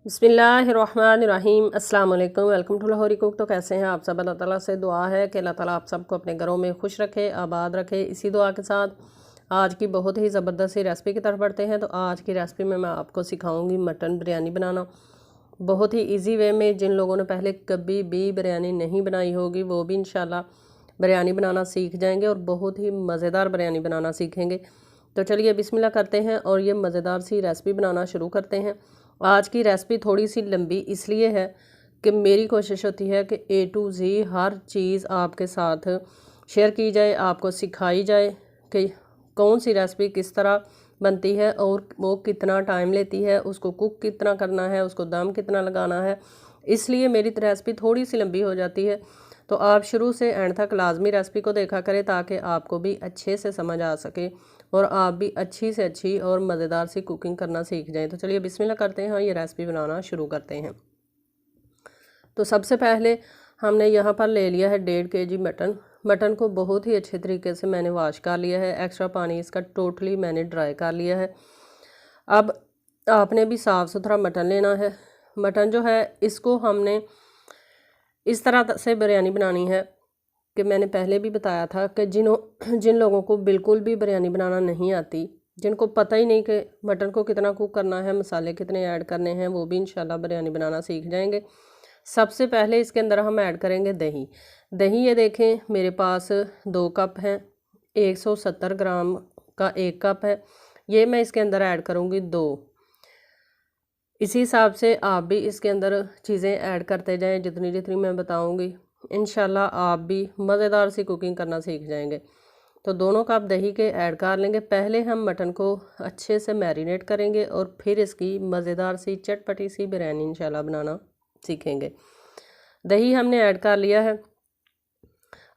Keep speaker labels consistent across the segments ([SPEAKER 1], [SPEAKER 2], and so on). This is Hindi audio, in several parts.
[SPEAKER 1] बिस्मिल्लाहिर्रहमानिर्रहीम अस्सलाम वालेकुम। Welcome to Lahori cook. तो कैसे हैं आप सब? अल्लाह ताला से दुआ है कि अल्लाह ताला आप सबको अपने घरों में खुश रखे, आबाद रखे। इसी दुआ के साथ आज की बहुत ही ज़बरदस्त सी रेसिपी की तरफ बढ़ते हैं। तो आज की रेसिपी में मैं आपको सिखाऊंगी मटन बिरयानी बनाना बहुत ही इजी वे में। जिन लोगों ने पहले कभी भी बिरयानी नहीं बनाई होगी वो भी इंशाल्लाह बिरयानी बनाना सीख जाएंगे और बहुत ही मज़ेदार बिरयानी बनाना सीखेंगे। तो चलिए बिस्मिल्लाह करते हैं और ये मज़ेदार सी रेसिपी बनाना शुरू करते हैं। आज की रेसिपी थोड़ी सी लंबी इसलिए है कि मेरी कोशिश होती है कि ए टू ज़ी हर चीज़ आपके साथ शेयर की जाए, आपको सिखाई जाए कि कौन सी रेसिपी किस तरह बनती है और वो कितना टाइम लेती है, उसको कुक कितना करना है, उसको दम कितना लगाना है। इसलिए मेरी रेसिपी थोड़ी सी लंबी हो जाती है। तो आप शुरू से एंड तक लाजमी रेसिपी को देखा करें ताकि आपको भी अच्छे से समझ आ सके और आप भी अच्छी से अच्छी और मज़ेदार सी कुकिंग करना सीख जाएं। तो चलिए बिस्मिल्लाह करते हैं, ये रेसिपी बनाना शुरू करते हैं। तो सबसे पहले हमने यहाँ पर ले लिया है 1.5 kg मटन। मटन को बहुत ही अच्छे तरीके से मैंने वॉश कर लिया है, एक्स्ट्रा पानी इसका टोटली मैंने ड्राई कर लिया है। अब आपने भी साफ़ सुथरा मटन लेना है। मटन जो है इसको हमने इस तरह से बिरयानी बनानी है कि मैंने पहले भी बताया था कि जिन लोगों को बिल्कुल भी बिरयानी बनाना नहीं आती, जिनको पता ही नहीं कि मटन को कितना कुक करना है, मसाले कितने ऐड करने हैं, वो भी इंशाल्लाह बिरयानी बनाना सीख जाएंगे। सबसे पहले इसके अंदर हम ऐड करेंगे दही। दही ये देखें मेरे पास 2 कप हैं, 170 ग्राम का 1 कप है। ये मैं इसके अंदर ऐड करूँगी 2। इसी हिसाब से आप भी इसके अंदर चीज़ें ऐड करते जाएं जितनी जितनी मैं बताऊँगी। इंशाल्लाह आप भी मज़ेदार सी कुकिंग करना सीख जाएंगे। तो दोनों कप दही के ऐड कर लेंगे। पहले हम मटन को अच्छे से मैरिनेट करेंगे और फिर इसकी मज़ेदार सी चटपटी सी बिरयानी इंशाल्लाह बनाना सीखेंगे। दही हमने ऐड कर लिया है।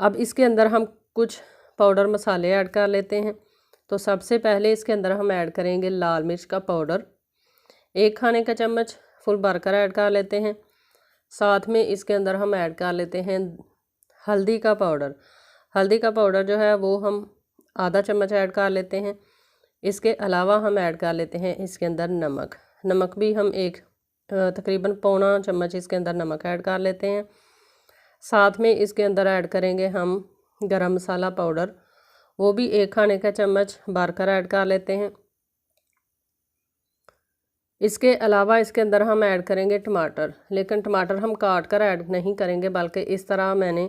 [SPEAKER 1] अब इसके अंदर हम कुछ पाउडर मसाले ऐड कर लेते हैं। तो सबसे पहले इसके अंदर हम ऐड करेंगे लाल मिर्च का पाउडर, 1 खाने का चम्मच फुल भरकर ऐड कर लेते हैं। साथ में इसके अंदर हम ऐड कर लेते हैं हल्दी का पाउडर। हल्दी का पाउडर जो है वो हम आधा चम्मच ऐड कर लेते हैं। इसके अलावा हम ऐड कर लेते हैं इसके अंदर नमक। नमक भी हम तकरीबन पौना चम्मच इसके अंदर नमक ऐड कर लेते हैं। साथ में इसके अंदर ऐड करेंगे हम गरम मसाला पाउडर, वो भी 1 खाने का चम्मच भरकर ऐड कर लेते हैं। इसके अलावा इसके अंदर हम ऐड करेंगे टमाटर, लेकिन टमाटर हम काट कर ऐड नहीं करेंगे बल्कि इस तरह मैंने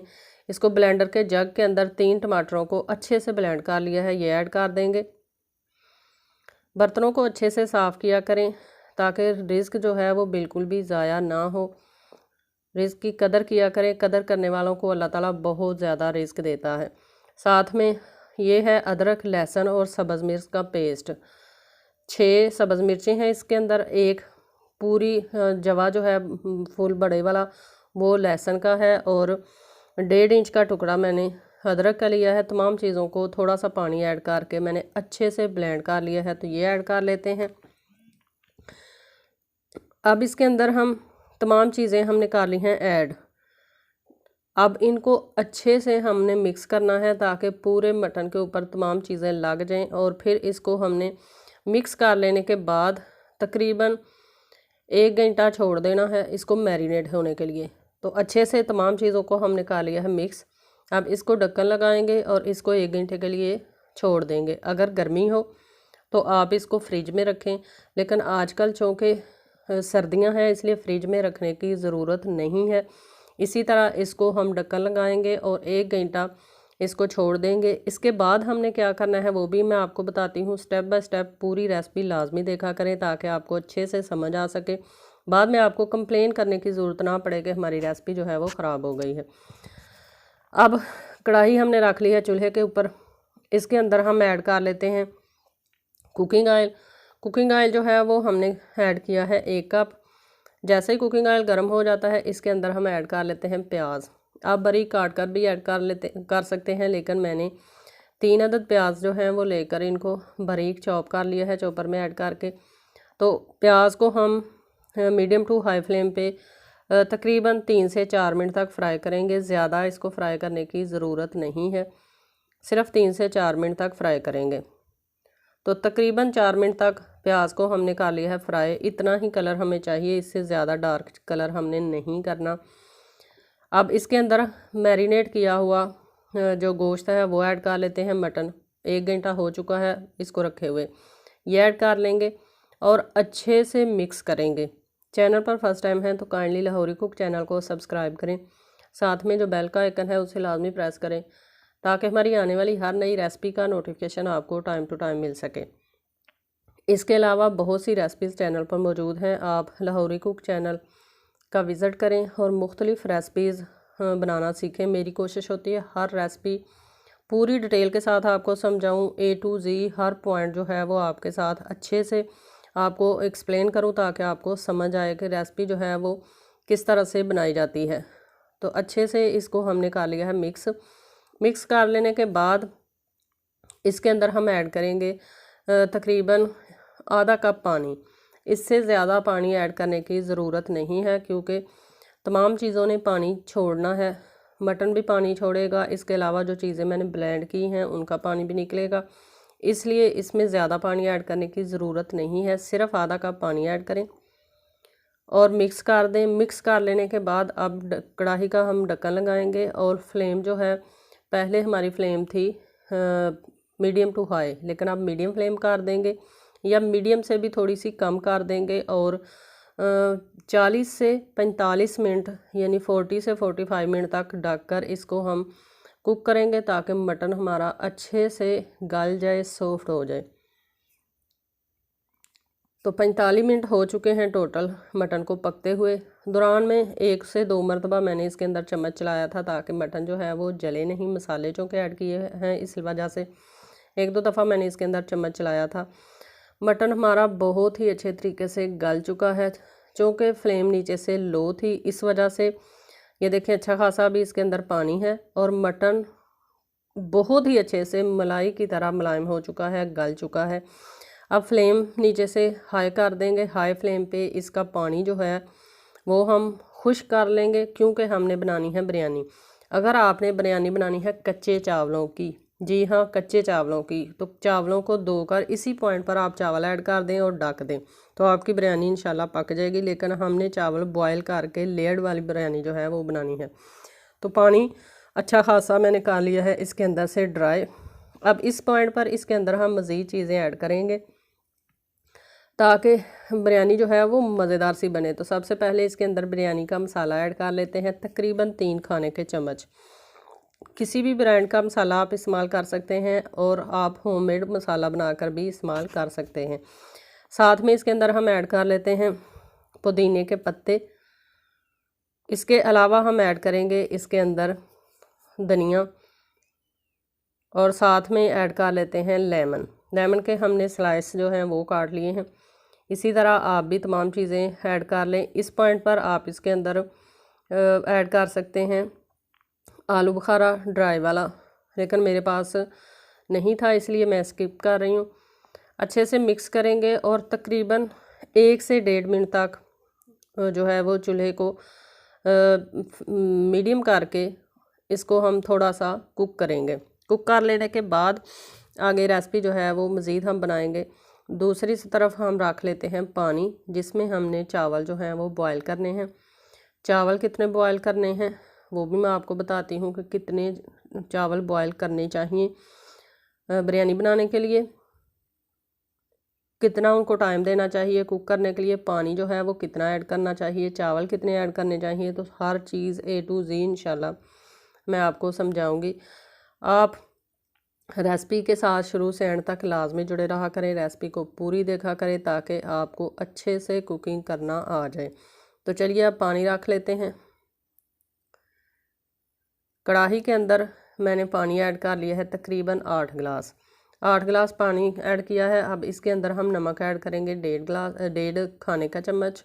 [SPEAKER 1] इसको ब्लेंडर के जग के अंदर 3 टमाटरों को अच्छे से ब्लेंड कर लिया है, ये ऐड कर देंगे। बर्तनों को अच्छे से साफ़ किया करें ताकि रिज़्क जो है वो बिल्कुल भी ज़ाया ना हो। रिज़्क की कदर किया करें, कदर करने वालों को अल्लाह ताला बहुत ज़्यादा रिज़्क देता है। साथ में ये है अदरक, लहसुन और सब्ज़ मिर्च का पेस्ट। 6 सब्ज़ मिर्चें हैं इसके अंदर। एक पूरी जवा जो है फुल बड़े वाला वो लहसुन का है और 1.5 इंच का टुकड़ा मैंने अदरक का लिया है। तमाम चीज़ों को थोड़ा सा पानी ऐड करके मैंने अच्छे से ब्लेंड कर लिया है, तो ये ऐड कर लेते हैं। अब इसके अंदर हम तमाम चीज़ें हमने कर ली हैं ऐड। अब इनको अच्छे से हमने मिक्स करना है ताकि पूरे मटन के ऊपर तमाम चीज़ें लग जाएं और फिर इसको हमने मिक्स कर लेने के बाद तकरीबन 1 घंटा छोड़ देना है इसको मैरिनेट होने के लिए। तो अच्छे से तमाम चीज़ों को हमने कर लिया है मिक्स। अब इसको ढक्कन लगाएंगे और इसको 1 घंटे के लिए छोड़ देंगे। अगर गर्मी हो तो आप इसको फ्रिज में रखें, लेकिन आजकल चूँकि सर्दियां हैं इसलिए फ्रिज में रखने की ज़रूरत नहीं है। इसी तरह इसको हम ढक्कन लगाएंगे और 1 घंटा इसको छोड़ देंगे। इसके बाद हमने क्या करना है वो भी मैं आपको बताती हूँ। स्टेप बाय स्टेप पूरी रेसिपी लाजमी देखा करें ताकि आपको अच्छे से समझ आ सके, बाद में आपको कंप्लेन करने की ज़रूरत ना पड़े कि हमारी रेसिपी जो है वो ख़राब हो गई है। अब कढ़ाई हमने रख ली है चूल्हे के ऊपर। इसके अंदर हम ऐड कर लेते हैं कुकिंग ऑयल। कुकिंग ऑयल जो है वो हमने ऐड किया है 1 कप। जैसे ही कुकिंग ऑयल गर्म हो जाता है इसके अंदर हम ऐड कर लेते हैं प्याज। आप बारीक काट कर भी ऐड कर सकते हैं, लेकिन मैंने 3 अदद प्याज जो हैं वो लेकर इनको बारीक चॉप कर लिया है चॉपर में ऐड करके। तो प्याज को हम मीडियम टू हाई फ्लेम पे तकरीबन 3 से 4 मिनट तक फ्राई करेंगे। ज़्यादा इसको फ्राई करने की ज़रूरत नहीं है, सिर्फ 3 से 4 मिनट तक फ्राई करेंगे। तो तकरीबन 4 मिनट तक प्याज को हमने कर लिया है फ्राई। इतना ही कलर हमें चाहिए, इससे ज़्यादा डार्क कलर हमने नहीं करना। अब इसके अंदर मैरिनेट किया हुआ जो गोश्त है वो ऐड कर लेते हैं। मटन 1 घंटा हो चुका है इसको रखे हुए, ये ऐड कर लेंगे और अच्छे से मिक्स करेंगे। चैनल पर फर्स्ट टाइम है तो काइंडली लाहौरी कुक चैनल को सब्सक्राइब करें, साथ में जो बेल का आइकन है उसे लाजमी प्रेस करें ताकि हमारी आने वाली हर नई रेसिपी का नोटिफिकेशन आपको टाइम टू टाइम मिल सके। इसके अलावा बहुत सी रेसिपीज़ चैनल पर मौजूद हैं, आप लाहौरी कुक चैनल का विज़िट करें और मुख्तलिफ़ रेसिपीज़ बनाना सीखें। मेरी कोशिश होती है हर रेसिपी पूरी डिटेल के साथ आपको समझाऊं, A to Z her point जो है वो आपके साथ अच्छे से आपको एक्सप्लेन करूं ताकि आपको समझ आए कि रेसिपी जो है वो किस तरह से बनाई जाती है। तो अच्छे से इसको हमने कर लिया है मिक्स कर लेने के बाद इसके अंदर हम ऐड करेंगे तकरीबन आधा कप पानी। इससे ज़्यादा पानी ऐड करने की ज़रूरत नहीं है क्योंकि तमाम चीज़ों ने पानी छोड़ना है। मटन भी पानी छोड़ेगा, इसके अलावा जो चीज़ें मैंने ब्लेंड की हैं उनका पानी भी निकलेगा, इसलिए इसमें ज़्यादा पानी ऐड करने की ज़रूरत नहीं है। सिर्फ आधा कप पानी ऐड करें और मिक्स कर दें। मिक्स कर लेने के बाद अब कढ़ाई का हम ढक्कन लगाएंगे और फ्लेम जो है, पहले हमारी फ्लेम थी मीडियम टू हाई, लेकिन अब मीडियम फ्लेम कर देंगे या मीडियम से भी थोड़ी सी कम कर देंगे और 40 से 45 मिनट यानी 40 से 45 मिनट तक ढककर इसको हम कुक करेंगे ताकि मटन हमारा अच्छे से गल जाए, सॉफ्ट हो जाए। तो 45 मिनट हो चुके हैं टोटल मटन को पकते हुए। दौरान में 1 से 2 मरतबा मैंने इसके अंदर चम्मच चलाया था ताकि मटन जो है वो जले नहीं। मसाले जो के ऐड किए हैं इस वजह से 1-2 दफ़ा मैंने इसके अंदर चम्मच चलाया था। मटन हमारा बहुत ही अच्छे तरीके से गल चुका है, चूँकि फ्लेम नीचे से लो थी इस वजह से। ये देखें अच्छा खासा भी इसके अंदर पानी है और मटन बहुत ही अच्छे से मलाई की तरह मुलायम हो चुका है, गल चुका है। अब फ्लेम नीचे से हाई कर देंगे। हाई फ्लेम पे इसका पानी जो है वो हम खुश्क कर लेंगे क्योंकि हमने बनानी है बिरयानी। अगर आपने बिरयानी बनानी है कच्चे चावलों की, जी हाँ कच्चे चावलों की, तो चावलों को धोकर इसी पॉइंट पर आप चावल ऐड कर दें और ढक दें तो आपकी बिरयानी इंशाल्लाह पक जाएगी। लेकिन हमने चावल बॉयल करके लेयर्ड वाली बिरयानी जो है वो बनानी है। तो पानी अच्छा खासा मैंने कर लिया है इसके अंदर से ड्राई। अब इस पॉइंट पर इसके अंदर हम मज़ीद चीज़ें ऐड करेंगे ताकि बिरयानी जो है वो मज़ेदार सी बने। तो सबसे पहले इसके अंदर बिरयानी का मसाला ऐड कर लेते हैं, तकरीबन 3 खाने के चम्मच। किसी भी ब्रांड का मसाला आप इस्तेमाल कर सकते हैं और आप होममेड मसाला बनाकर भी इस्तेमाल कर सकते हैं। साथ में इसके अंदर हम ऐड कर लेते हैं पुदीने के पत्ते। इसके अलावा हम ऐड करेंगे इसके अंदर धनिया और साथ में ऐड कर लेते हैं लेमन के हमने स्लाइस जो हैं वो काट लिए हैं। इसी तरह आप भी तमाम चीज़ें ऐड कर लें। इस पॉइंट पर आप इसके अंदर ऐड कर सकते हैं आलू बुखारा ड्राई वाला, लेकिन मेरे पास नहीं था इसलिए मैं स्किप कर रही हूँ। अच्छे से मिक्स करेंगे और तकरीबन 1 से 1.5 मिनट तक जो है वो चूल्हे को मीडियम करके इसको हम थोड़ा सा कुक करेंगे। कुक कर लेने के बाद आगे रेसिपी जो है वो मज़ीद हम बनाएंगे। दूसरी तरफ हम रख लेते हैं पानी जिसमें हमने चावल जो हैं वो बॉयल करने हैं। चावल कितने बॉयल करने हैं वो भी मैं आपको बताती हूँ कि कितने चावल बॉयल करने चाहिए बिरयानी बनाने के लिए, कितना उनको टाइम देना चाहिए कुक करने के लिए, पानी जो है वो कितना ऐड करना चाहिए, चावल कितने ऐड करने चाहिए। तो हर चीज़ A to Z इंशाल्लाह मैं आपको समझाऊंगी। आप रेसिपी के साथ शुरू से एंड तक लाजमी जुड़े रहा करें, रेसिपी को पूरी देखा करें ताकि आपको अच्छे से कुकिंग करना आ जाए। तो चलिए अब पानी रख लेते हैं। कढ़ाई के अंदर मैंने पानी ऐड कर लिया है तकरीबन 8 गिलास पानी ऐड किया है। अब इसके अंदर हम नमक ऐड करेंगे 1.5 खाने का चम्मच।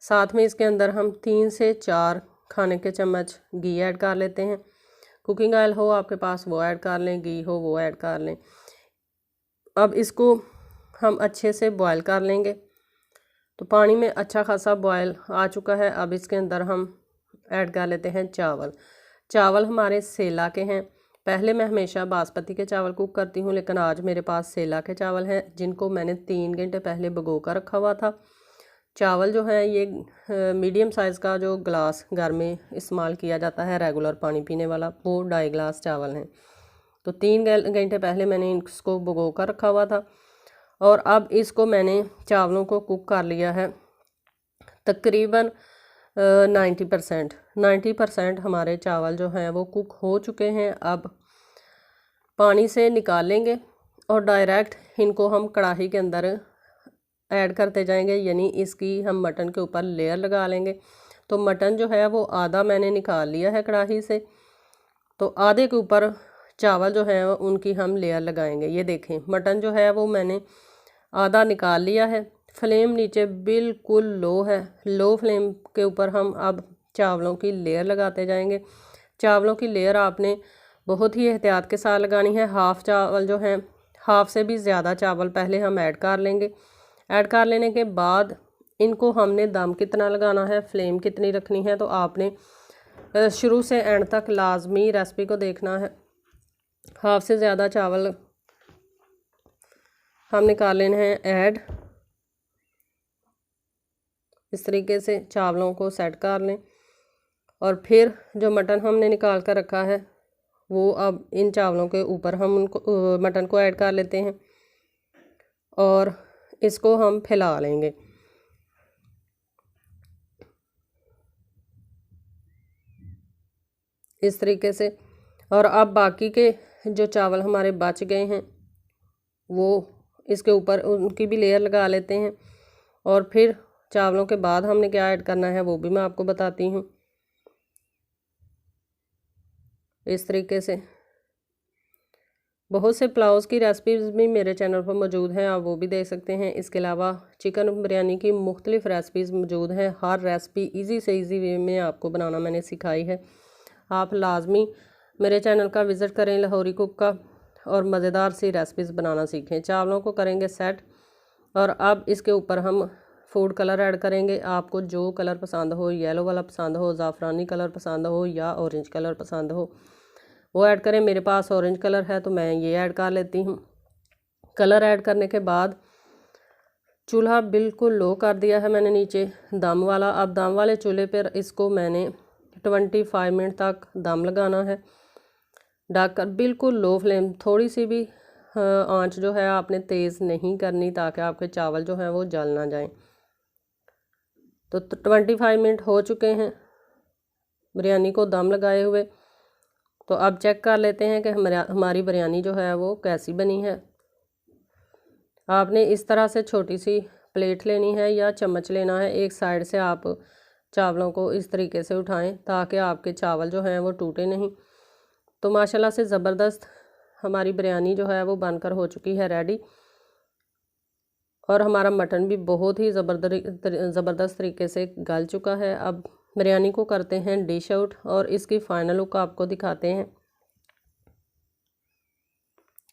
[SPEAKER 1] साथ में इसके अंदर हम 3 से 4 खाने के चम्मच घी ऐड कर लेते हैं। कुकिंग ऑयल हो आपके पास वो ऐड कर लें, घी हो वो ऐड कर लें। अब इसको हम अच्छे से बॉयल कर लेंगे। तो पानी में अच्छा खासा बॉयल आ चुका है। अब इसके अंदर हम ऐड कर लेते हैं चावल हमारे सेला के हैं। पहले मैं हमेशा बासमती के चावल कुक करती हूँ, लेकिन आज मेरे पास सेला के चावल हैं जिनको मैंने 3 घंटे पहले भिगो कर रखा हुआ था। चावल जो है ये मीडियम साइज़ का जो गिलास घर में इस्तेमाल किया जाता है रेगुलर पानी पीने वाला, वो 2.5 गिलास चावल हैं। तो 3 घंटे पहले मैंने इसको भिगो कर रखा हुआ था और अब इसको मैंने चावलों को कुक कर लिया है तकरीबन 90% हमारे चावल जो हैं वो कुक हो चुके हैं। अब पानी से निकाल लेंगे और डायरेक्ट इनको हम कढ़ाई के अंदर ऐड करते जाएंगे, यानी इसकी हम मटन के ऊपर लेयर लगा लेंगे। तो मटन जो है वो आधा मैंने निकाल लिया है कढ़ाई से, तो आधे के ऊपर चावल जो है उनकी हम लेयर लगाएंगे। ये देखें मटन जो है वो मैंने आधा निकाल लिया है। फ्लेम नीचे बिल्कुल लो है, लो फ्लेम के ऊपर हम अब चावलों की लेयर लगाते जाएंगे। चावलों की लेयर आपने बहुत ही एहतियात के साथ लगानी है। हाफ़ चावल जो हैं, हाफ़ से भी ज़्यादा चावल पहले हम ऐड कर लेंगे। ऐड कर लेने के बाद इनको हमने दम कितना लगाना है, फ्लेम कितनी रखनी है, तो आपने शुरू से एंड तक लाजमी रेसिपी को देखना है। हाफ़ से ज़्यादा चावल हम निकाल लेने हैं ऐड। इस तरीके से चावलों को सेट कर लें और फिर जो मटन हमने निकाल कर रखा है वो अब इन चावलों के ऊपर हम उनको मटन को ऐड कर लेते हैं और इसको हम फैला लेंगे। इस तरीके से। और अब बाकी के जो चावल हमारे बच गए हैं वो इसके ऊपर उनकी भी लेयर लगा लेते हैं और फिर चावलों के बाद हमने क्या ऐड करना है वो भी मैं आपको बताती हूँ। इस तरीके से बहुत से पुलाव की रेसिपीज़ भी मेरे चैनल पर मौजूद हैं, आप वो भी देख सकते हैं। इसके अलावा चिकन बिरयानी की मुख्तलिफ़ रेसिपीज़ मौजूद हैं। हर रेसिपी इजी से इजी वे में आपको बनाना मैंने सिखाई है। आप लाजमी मेरे चैनल का विज़िट करें लाहौरी कुक का और मज़ेदार सी रेसिपीज़ बनाना सीखें। चावलों को करेंगे सेट और अब इसके ऊपर हम फूड कलर ऐड करेंगे। आपको जो कलर पसंद हो, येलो वाला पसंद हो, ज़ाफ़रानी कलर पसंद हो या ऑरेंज कलर पसंद हो, वो ऐड करें। मेरे पास ऑरेंज कलर है तो मैं ये ऐड कर लेती हूँ। कलर ऐड करने के बाद चूल्हा बिल्कुल लो कर दिया है मैंने नीचे दम वाला। अब दम वाले चूल्हे पर इसको मैंने 25 मिनट तक दम लगाना है ढककर, बिल्कुल लो फ्लेम। थोड़ी सी भी आंच जो है आपने तेज़ नहीं करनी ताकि आपके चावल जो हैं वो जल ना जाएं। तो 25 मिनट हो चुके हैं बिरयानी को दम लगाए हुए। तो अब चेक कर लेते हैं कि हमारी बिरयानी जो है वो कैसी बनी है। आपने इस तरह से छोटी सी प्लेट लेनी है या चम्मच लेना है, एक साइड से आप चावलों को इस तरीके से उठाएं ताकि आपके चावल जो हैं वो टूटे नहीं। तो माशाल्लाह से ज़बरदस्त हमारी बिरयानी जो है वो बनकर हो चुकी है रेडी और हमारा मटन भी बहुत ही ज़बरदस्त तरीके से गल चुका है। अब बिरयानी को करते हैं डिश आउट और इसकी फ़ाइनल लुक आपको दिखाते हैं।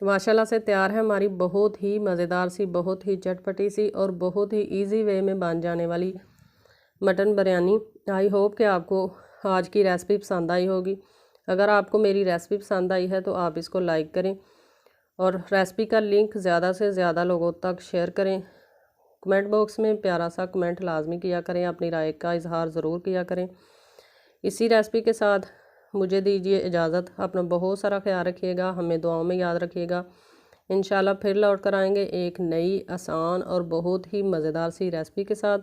[SPEAKER 1] माशाल्लाह से तैयार है हमारी बहुत ही मज़ेदार सी, बहुत ही चटपटी सी और बहुत ही इजी वे में बन जाने वाली मटन बिरयानी। आई होप कि आपको आज की रेसिपी पसंद आई होगी। अगर आपको मेरी रेसिपी पसंद आई है तो आप इसको लाइक करें और रेसिपी का लिंक ज़्यादा से ज़्यादा लोगों तक शेयर करें। कमेंट बॉक्स में प्यारा सा कमेंट लाजमी किया करें, अपनी राय का इजहार ज़रूर किया करें। इसी रेसिपी के साथ मुझे दीजिए इजाज़त। अपना बहुत सारा ख्याल रखिएगा, हमें दुआओं में याद रखिएगा। इंशाल्लाह फिर लौट कर आएंगे एक नई आसान और बहुत ही मज़ेदार सी रेसिपी के साथ।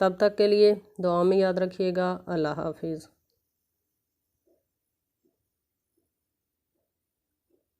[SPEAKER 1] तब तक के लिए दुआओं में याद रखिएगा। अल्लाह हाफिज़।